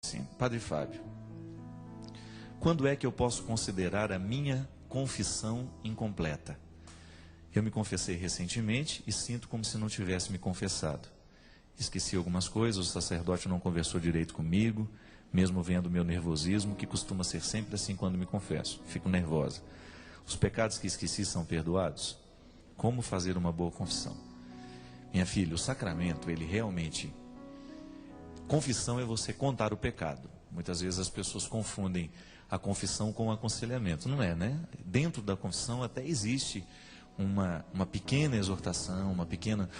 Sim, Padre Fábio, quando é que eu posso considerar a minha confissão incompleta? Eu me confessei recentemente e sinto como se não tivesse me confessado. Esqueci algumas coisas, o sacerdote não conversou direito comigo, mesmo vendo o meu nervosismo, que costuma ser sempre assim quando me confesso. Fico nervosa. Os pecados que esqueci são perdoados? Como fazer uma boa confissão? Minha filha, o sacramento, ele realmente... Confissão é você contar o pecado. Muitas vezes as pessoas confundem a confissão com o aconselhamento. Não é, né? Dentro da confissão até existe uma pequena exortação,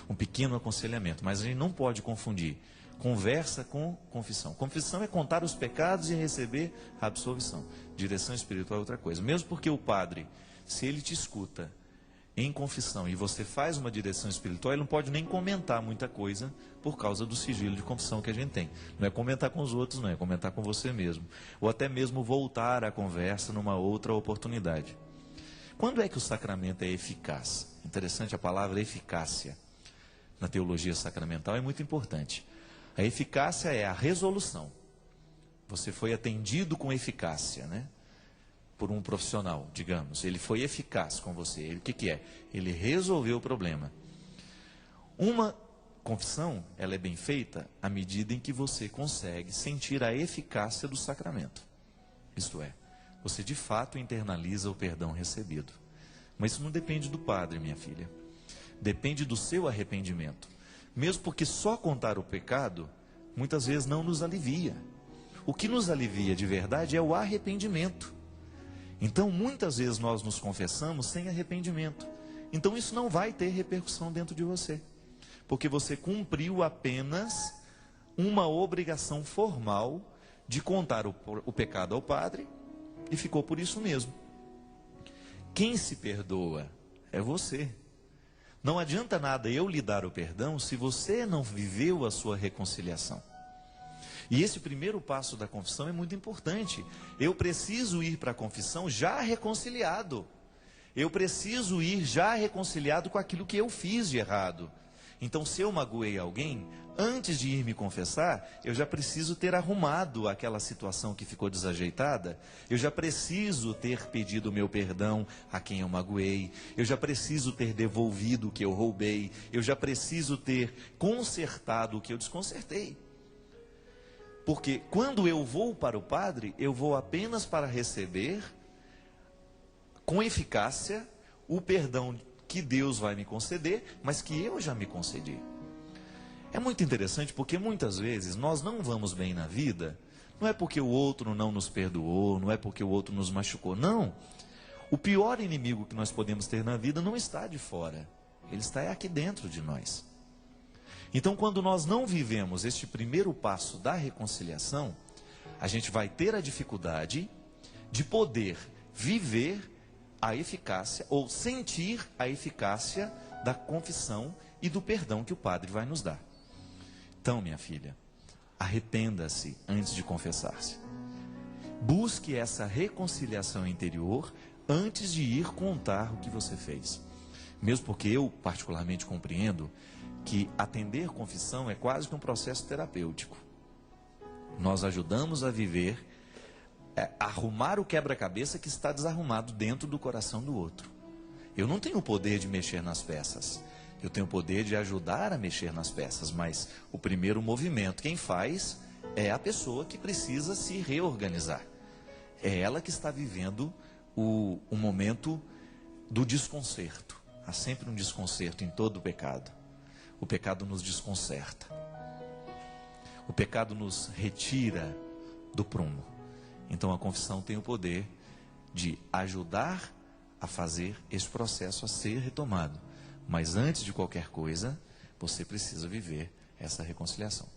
um pequeno aconselhamento. Mas a gente não pode confundir conversa com confissão. Confissão é contar os pecados e receber a absolvição. Direção espiritual é outra coisa. Mesmo porque o padre, se ele te escuta em confissão e você faz uma direção espiritual, ele não pode nem comentar muita coisa por causa do sigilo de confissão que a gente tem. Não é comentar com os outros, não é comentar com você mesmo. Ou até mesmo voltar a conversa numa outra oportunidade. Quando é que o sacramento é eficaz? Interessante a palavra eficácia. Na teologia sacramental é muito importante. A eficácia é a resolução. Você foi atendido com eficácia, né? Por um profissional, digamos. Ele foi eficaz com você. Ele, o que é? Ele resolveu o problema. Uma confissão, ela é bem feita à medida em que você consegue sentir a eficácia do sacramento. Isto é, você de fato internaliza o perdão recebido. Mas isso não depende do padre, minha filha. Depende do seu arrependimento. Mesmo porque só contar o pecado, muitas vezes não nos alivia. O que nos alivia de verdade é o arrependimento. Então, muitas vezes nós nos confessamos sem arrependimento. Então, isso não vai ter repercussão dentro de você. Porque você cumpriu apenas uma obrigação formal de contar o pecado ao padre e ficou por isso mesmo. Quem se perdoa é você. Não adianta nada eu lhe dar o perdão se você não viveu a sua reconciliação. E esse primeiro passo da confissão é muito importante. Eu preciso ir para a confissão já reconciliado. Eu preciso ir já reconciliado com aquilo que eu fiz de errado. Então, se eu magoei alguém, antes de ir me confessar, eu já preciso ter arrumado aquela situação que ficou desajeitada. Eu já preciso ter pedido o meu perdão a quem eu magoei. Eu já preciso ter devolvido o que eu roubei. Eu já preciso ter consertado o que eu desconsertei. Porque quando eu vou para o padre, eu vou apenas para receber com eficácia o perdão que Deus vai me conceder, mas que eu já me concedi. É muito interessante porque muitas vezes nós não vamos bem na vida, não é porque o outro não nos perdoou, não é porque o outro nos machucou, não. O pior inimigo que nós podemos ter na vida não está de fora, ele está aqui dentro de nós. Então, quando nós não vivemos este primeiro passo da reconciliação, a gente vai ter a dificuldade de poder viver a eficácia ou sentir a eficácia da confissão e do perdão que o padre vai nos dar. Então, minha filha, arrependa-se antes de confessar-se. Busque essa reconciliação interior antes de ir contar o que você fez. Mesmo porque eu particularmente compreendo que atender confissão é quase que um processo terapêutico. Nós ajudamos a viver, arrumar o quebra-cabeça que está desarrumado dentro do coração do outro. Eu não tenho o poder de mexer nas peças. Eu tenho o poder de ajudar a mexer nas peças, mas o primeiro movimento, quem faz é a pessoa que precisa se reorganizar. É ela que está vivendo o momento do desconcerto. Há sempre um desconcerto em todo o pecado. O pecado nos desconcerta. O pecado nos retira do prumo. Então a confissão tem o poder de ajudar a fazer esse processo a ser retomado. Mas antes de qualquer coisa, você precisa viver essa reconciliação.